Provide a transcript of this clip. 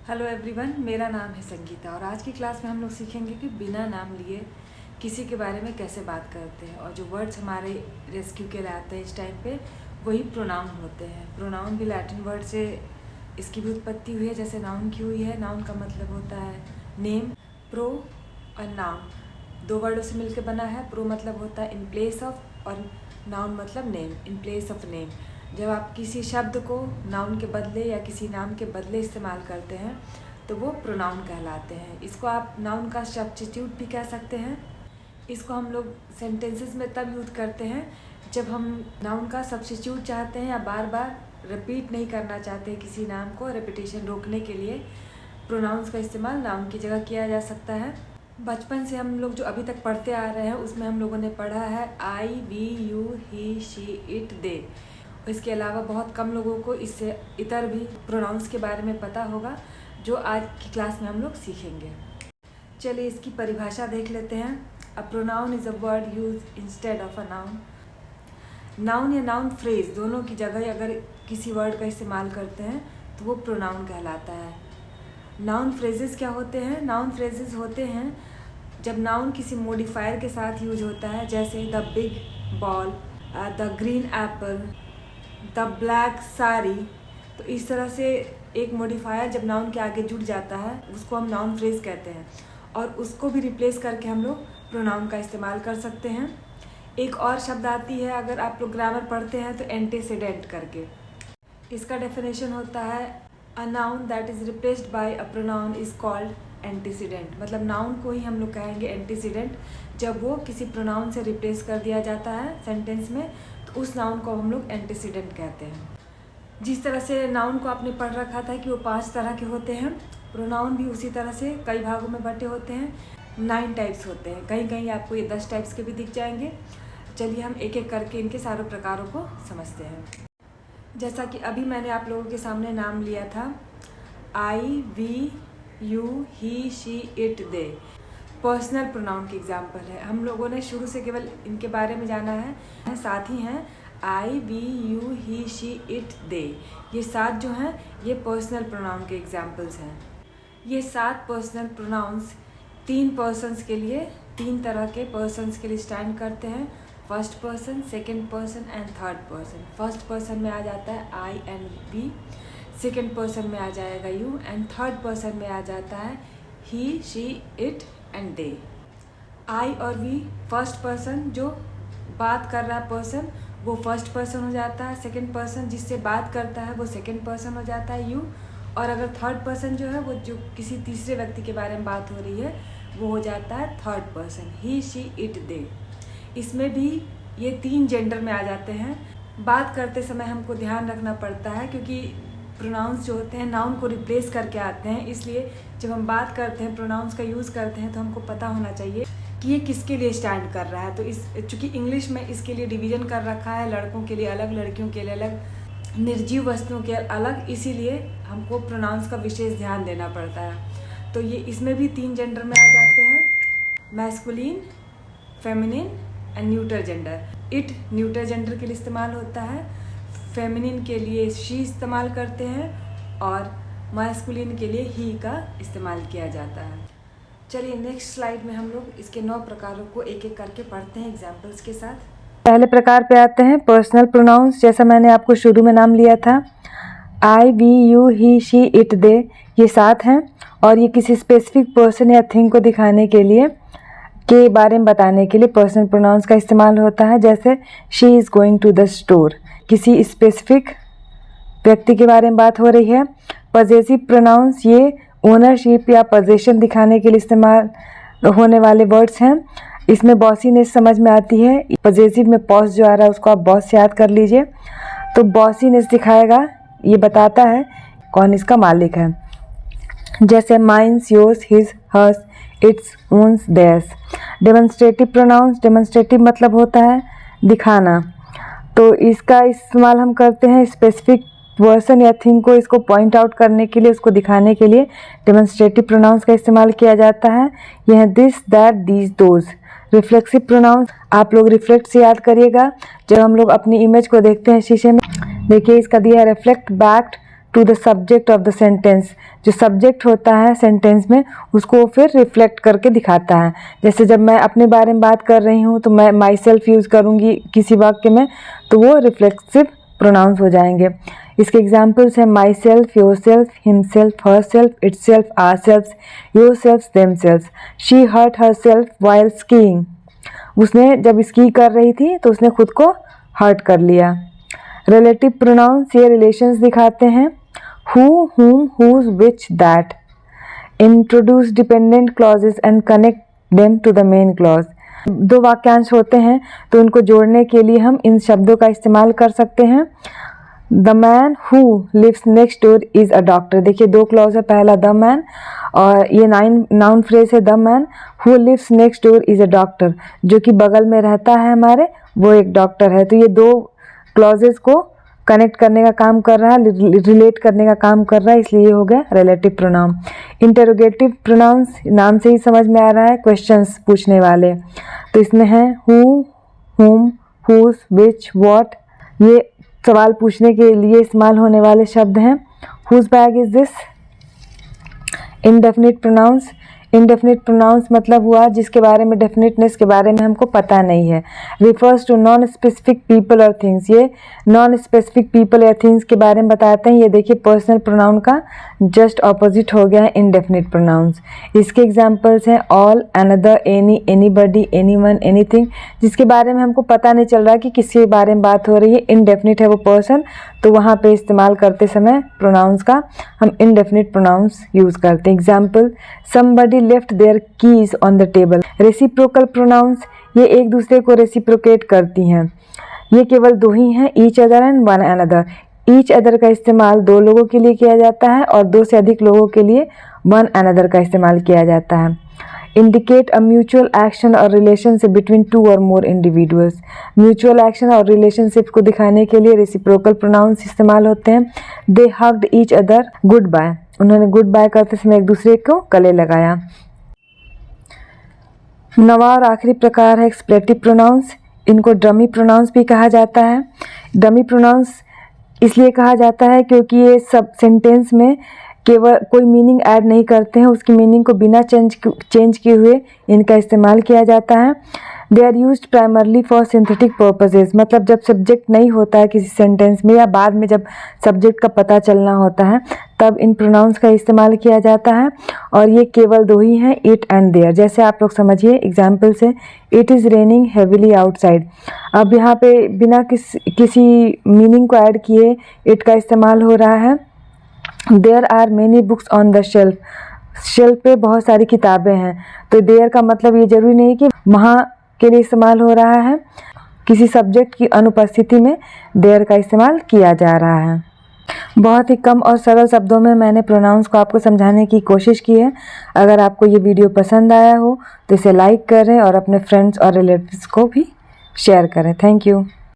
Hello everyone, मेरा नाम है संगीता और आज की क्लास में हम लोग सीखेंगे कि बिना नाम लिए किसी के बारे में कैसे बात करते हैं। और जो वर्ड्स हमारे रेस्क्यू के लिए आते हैं इस टाइम पे वही प्रोनाउन होते हैं। प्रोनाउन भी लैटिन वर्ड से इसकी भी उत्पत्ति हुई है, जैसे नाउन की हुई है। नाउन का मतलब होता है नेम। प्रो और नाउन दो वर्डों से मिलकर बना है। प्रो मतलब होता है इन प्लेस ऑफ और नाउन मतलब name, in place of name. जब आप किसी शब्द को नाउन के बदले या किसी नाम के बदले इस्तेमाल करते हैं तो वो प्रोनाउन कहलाते हैं। इसको आप नाउन का सब्स्टिट्यूट भी कह सकते हैं। इसको हम लोग सेंटेंसेस में तब यूज़ करते हैं जब हम नाउन का सब्स्टिट्यूट चाहते हैं या बार बार रिपीट नहीं करना चाहते हैं किसी नाम को। रेपिटेशन रोकने के लिए प्रोनाउंस का इस्तेमाल नाउन की जगह किया जा सकता है। बचपन से हम लोग जो अभी तक पढ़ते आ रहे हैं उसमें हम लोगों ने पढ़ा है I, we, you, he, she, it, they. इसके अलावा बहुत कम लोगों को इससे इतर भी प्रोनाउंस के बारे में पता होगा, जो आज की क्लास में हम लोग सीखेंगे। चलिए इसकी परिभाषा देख लेते हैं। A pronoun is a word use instead of a noun. Noun या नाउन फ्रेज दोनों की जगह अगर किसी वर्ड का इस्तेमाल करते हैं तो वो प्रोनाउन कहलाता है। नाउन फ्रेजेस क्या होते हैं? नाउन फ्रेजेस होते हैं जब नाउन किसी मॉडिफायर के साथ यूज होता है, जैसे the big ball, the green Apple, the black sari. तो इस तरह से एक मॉडिफायर जब नाउन के आगे जुड़ जाता है उसको हम नाउन फ्रेज कहते हैं और उसको भी रिप्लेस करके हम लोग प्रोनाउन का इस्तेमाल कर सकते हैं। एक और शब्द आती है, अगर आप लोग ग्रामर पढ़ते हैं तो एंटीसीडेंट करके। इसका डेफिनेशन होता है a noun that is replaced by a pronoun is called antecedent. मतलब नाउन को ही हम लोग कहेंगे एंटीसीडेंट जब वो किसी प्रोनाउन से रिप्लेस कर दिया जाता है सेंटेंस में, तो उस नाउन को हम लोग एंटीसीडेंट कहते हैं। जिस तरह से नाउन को आपने पढ़ रखा था कि वो 5 तरह के होते हैं, प्रोनाउन भी उसी तरह से कई भागों में बटे होते हैं। 9 टाइप्स होते हैं। कहीं कहीं आपको ये 10 टाइप्स के भी दिख जाएंगे। चलिए हम एक एक करके इनके सारे प्रकारों को समझते हैं। जैसा कि अभी मैंने आप लोगों के सामने नाम लिया था, I, we, you, he, she, it, they. Personal pronoun की एग्जाम्पल है। हम लोगों ने शुरू से केवल इनके बारे में जाना है। साथ ही हैं I, we, you, he, she, it, they. ये 7 जो हैं ये पर्सनल प्रोनाउन के एग्जाम्पल्स हैं। ये 7 पर्सनल प्रोनाउंस 3 पर्सन्स के लिए, 3 तरह के पर्सन्स के लिए स्टैंड करते हैं। First person, second person and third person. First person में आ जाता है आई एंड वी, सेकेंड पर्सन में आ जाएगा यू एंड थर्ड पर्सन में आ जाता है ही, शी, इट एंड दे। आई और वी फर्स्ट पर्सन, जो बात कर रहा है पर्सन वो फर्स्ट पर्सन हो जाता है। सेकंड पर्सन जिससे बात करता है वो सेकंड पर्सन हो जाता है यू। और अगर थर्ड पर्सन जो है वो जो किसी तीसरे व्यक्ति के बारे में बात हो रही है वो हो जाता है third person, he, she, it, they. इसमें भी ये 3 जेंडर में आ जाते हैं। बात करते समय हमको ध्यान रखना पड़ता है क्योंकि प्रोनाउंस जो होते हैं नाउन को रिप्लेस करके आते हैं, इसलिए जब हम बात करते हैं प्रोनाउंस का यूज़ करते हैं तो हमको पता होना चाहिए कि ये किसके लिए स्टैंड कर रहा है। तो इस चूँकि इंग्लिश में इसके लिए डिवीज़न कर रखा है, लड़कों के लिए अलग, लड़कियों के लिए अलग, निर्जीव वस्तुओं के अलग, इसीलिए हमको प्रोनाउंस का विशेष ध्यान देना पड़ता है। तो ये इसमें भी 3 जेंडर में आ जाते हैं, masculine, feminine and neuter gender. It neuter gender के लिए इस्तेमाल होता है, फेमिनिन के लिए शी इस्तेमाल करते हैं और मैस्कुलिन के लिए ही का इस्तेमाल किया जाता है। चलिए नेक्स्ट स्लाइड में हम लोग इसके 9 प्रकारों को एक एक करके पढ़ते हैं एग्जाम्पल्स के साथ। पहले प्रकार पे आते हैं पर्सनल प्रोनाउंस। जैसा मैंने आपको शुरू में नाम लिया था, I, we, you, he, she, it, they, ये 7 हैं और ये किसी स्पेसिफिक पर्सन या थिंग को दिखाने के लिए, के बारे में बताने के लिए पर्सनल प्रोनाउंस का इस्तेमाल होता है। जैसे she is going to the store, किसी स्पेसिफिक व्यक्ति के बारे में बात हो रही है। पजेसिव प्रोनाउंस ये ओनरशिप या पोजेशन दिखाने के लिए इस्तेमाल होने वाले वर्ड्स हैं। इसमें बॉसीनेस समझ में आती है। पजेसिव में पॉज जो आ रहा है उसको आप बॉस से याद कर लीजिए। तो बॉसीनेस दिखाएगा, ये बताता है कौन इसका मालिक है। जैसे mines, yours, his, hers, its, ours, theirs. Demonstrative pronouns, demonstrative मतलब होता है दिखाना। तो इसका इस्तेमाल हम करते हैं स्पेसिफिक पर्सन या थिंग को इसको पॉइंट आउट करने के लिए, उसको दिखाने के लिए डेमोन्स्ट्रेटिव प्रोनाउंस का इस्तेमाल किया जाता है। यह this, that, these, those. Reflexive pronouns आप लोग रिफ्लेक्ट से याद करिएगा। जब हम लोग अपनी इमेज को देखते हैं शीशे में, देखिए इसका दिया है reflect back to the subject of the sentence. जो सब्जेक्ट होता है सेंटेंस में उसको फिर रिफ्लेक्ट करके दिखाता है। जैसे जब मैं अपने बारे में बात कर रही हूँ तो मैं माई सेल्फ यूज़ करूँगी किसी वाक्य में, तो वो रिफ्लेक्सिव प्रोनाउंस हो जाएंगे। इसके एग्जाम्पल्स हैं myself, yourself, himself, herself, itself, ourself, yourself, themself. She hurt herself while skiing. उसने जब स्की कर रही थी तो उसने खुद को हर्ट कर लिया। रिलेटिव प्रोनाउंस ये रिलेशंस दिखाते हैं, who, whom, whose, which, that. Introduce dependent clauses and connect them to the main clause. दो वाक्यांश होते हैं तो उनको जोड़ने के लिए हम इन शब्दों का इस्तेमाल कर सकते हैं। The man who lives next door is a doctor. देखिए दो क्लॉज है, पहला द मैन और ये नाउन फ्रेज है the man who lives next door is a doctor. जो कि बगल में रहता है हमारे, वो एक डॉक्टर है। तो ये दो क्लॉजेस को कनेक्ट करने का काम कर रहा है, रिलेट करने का काम कर रहा है, इसलिए ये हो गया रिलेटिव प्रोनाउन। इंटरोगेटिव प्रोनाउंस नाम से ही समझ में आ रहा है, क्वेश्चंस पूछने वाले। तो इसमें है हु, हुम, हुज, विच, व्हाट। ये सवाल पूछने के लिए इस्तेमाल होने वाले शब्द हैं। Whose bag is this. Indefinite pronouns. Indefinite pronouns मतलब हुआ जिसके बारे में डेफिनेटनेस के बारे में हमको पता नहीं है। Refers to non specific people और थिंग्स। ये नॉन स्पेसिफिक पीपल या थिंग्स के बारे में बताते हैं। ये देखिए पर्सनल प्रोनाउन का जस्ट ऑपोजिट हो गया है इनडेफिनिट प्रोनाउंस। इसके एग्जांपल्स हैं all, another, any, anybody, anyone, anything. जिसके बारे में हमको पता नहीं चल रहा कि किसके बारे में बात हो रही है, इनडेफिनिट है वो पर्सन, तो वहाँ पे इस्तेमाल करते समय प्रोनाउंस का हम इनडेफिनिट प्रोनाउंस यूज़ करते हैं। Example somebody left their keys on the table. Reciprocal pronouns ये एक दूसरे को रेसिप्रोकेट करती हैं। ये केवल दो ही हैं, each other and one another. Each other का इस्तेमाल दो लोगों के लिए किया जाता है और दो से अधिक लोगों के लिए वन अनदर का इस्तेमाल किया जाता है। इंडिकेट अ म्यूचुअल एक्शन और relationship between two or more individuals. Mutual action और रिलेशनशिप को दिखाने के लिए रेसिप्रोकल प्रोनाउंस इस्तेमाल होते हैं। They hugged each other goodbye. उन्होंने गुड बाय करते समय एक दूसरे को गले लगाया। नवा और आखिरी प्रकार है एक्सप्लेटिव प्रोनाउंस। इनको डमी प्रोनाउंस भी कहा जाता है। डमी प्रोनाउंस इसलिए कहा जाता है क्योंकि ये सब सेंटेंस में केवल कोई मीनिंग ऐड नहीं करते हैं, उसकी मीनिंग को बिना चेंज किए हुए इनका इस्तेमाल किया जाता है। They are used primarily for synthetic purposes. मतलब जब सब्जेक्ट नहीं होता है किसी सेंटेंस में या बाद में जब सब्जेक्ट का पता चलना होता है तब इन प्रोनाउंस का इस्तेमाल किया जाता है। और ये केवल दो ही हैं, इट एंड देयर। जैसे आप लोग समझिए एग्जाम्पल से, it is raining heavily outside. अब यहाँ पे बिना किसी मीनिंग को ऐड किए इट का इस्तेमाल हो रहा है। There are many books on the shelf. Shelf पे बहुत सारी किताबें हैं। तो देयर का मतलब ये जरूरी नहीं कि वहाँ के लिए इस्तेमाल हो रहा है, किसी सब्जेक्ट की अनुपस्थिति में देयर का इस्तेमाल किया जा रहा है। बहुत ही कम और सरल शब्दों में मैंने प्रोनाउंस को आपको समझाने की कोशिश की है। अगर आपको ये वीडियो पसंद आया हो तो इसे लाइक करें और अपने फ्रेंड्स और रिलेटिव्स को भी शेयर करें। Thank you.